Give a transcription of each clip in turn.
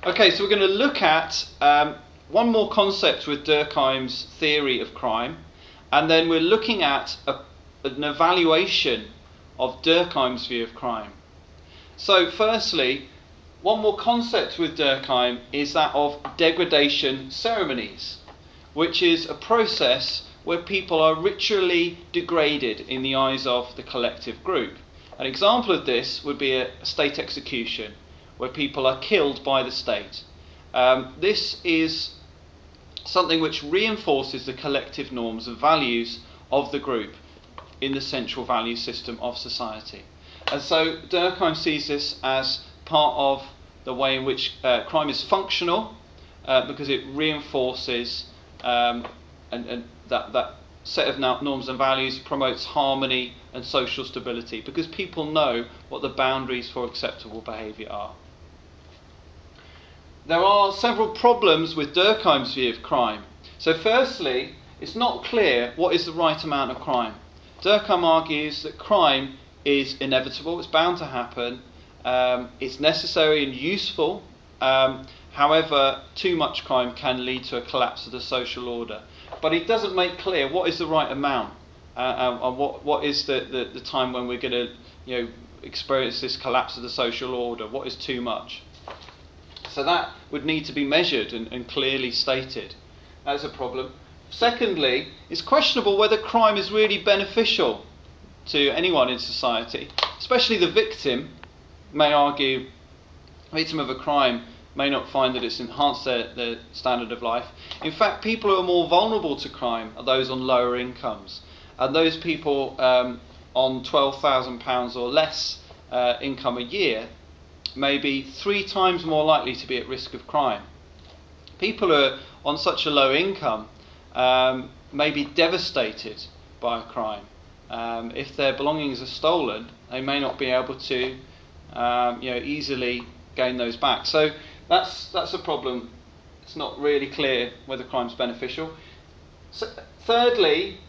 Okay, so we're going to look at one more concept with Durkheim's theory of crime, and then we're looking at an evaluation of Durkheim's view of crime. So firstly, one more concept with Durkheim is that of degradation ceremonies, which is a process where people are ritually degraded in the eyes of the collective group. An example of this would be a state execution, where people are killed by the state. This is something which reinforces the collective norms and values of the group in the central value system of society. And so Durkheim sees this as part of the way in which crime is functional, because it reinforces and that set of norms and values promotes harmony and social stability, because people know what the boundaries for acceptable behaviour are. There are several problems with Durkheim's view of crime. So firstly, it's not clear what is the right amount of crime. Durkheim argues that crime is inevitable, it's bound to happen, it's necessary and useful. However, too much crime can lead to a collapse of the social order. But he doesn't make clear what is the right amount, and what is the time when we're going to experience this collapse of the social order. What is too much? So that would need to be measured and clearly stated. That's a problem. Secondly, it's questionable whether crime is really beneficial to anyone in society, especially the victim. May argue, victim of a crime may not find that it's enhanced their standard of life. In fact, people who are more vulnerable to crime are those on lower incomes, and those people on £12,000 or less income a year may be 3 times more likely to be at risk of crime. People who are on such a low income may be devastated by a crime. If their belongings are stolen, they may not be able to easily gain those back. So that's a problem. It's not really clear whether crime's beneficial. So, thirdly,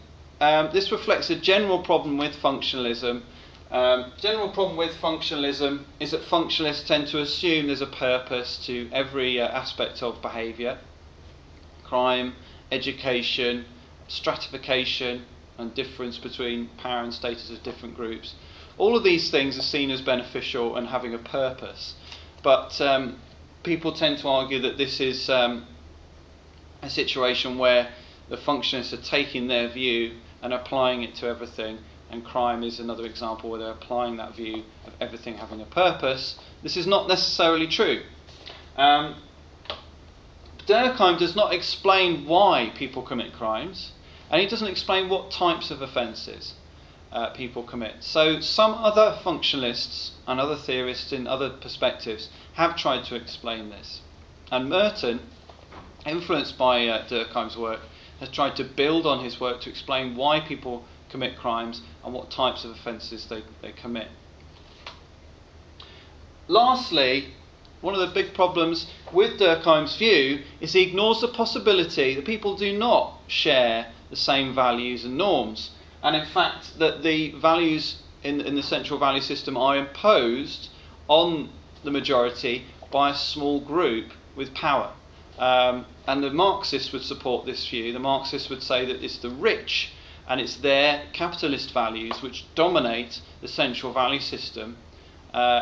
this reflects a general problem with functionalism. General problem with functionalism is that functionalists tend to assume there's a purpose to every aspect of behaviour. Crime, education, stratification, and difference between power and status of different groups. All of these things are seen as beneficial and having a purpose. But people tend to argue that this is a situation where the functionalists are taking their view and applying it to everything, and crime is another example where they're applying that view of everything having a purpose. This is not necessarily true. Durkheim does not explain why people commit crimes, and he doesn't explain what types of offences people commit. So some other functionalists and other theorists in other perspectives have tried to explain this. And Merton, influenced by Durkheim's work, has tried to build on his work to explain why people commit crimes and what types of offences they commit. Lastly, one of the big problems with Durkheim's view is he ignores the possibility that people do not share the same values and norms, and in fact that the values in the central value system are imposed on the majority by a small group with power. And the Marxists would support this view. The Marxists would say that it's the rich and it's their capitalist values which dominate the central value system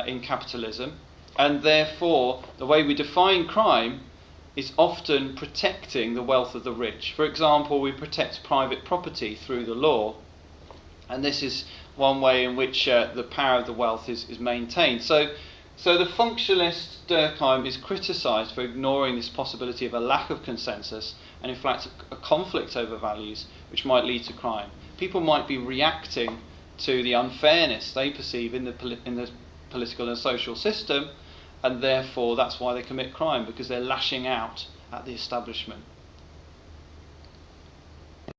in capitalism, and therefore the way we define crime is often protecting the wealth of the rich. For example, we protect private property through the law, and this is one way in which the power of the wealth is maintained. So the functionalist Durkheim is criticised for ignoring this possibility of a lack of consensus and in fact a conflict over values which might lead to crime. People might be reacting to the unfairness they perceive in the political and social system, and therefore that's why they commit crime, because they're lashing out at the establishment.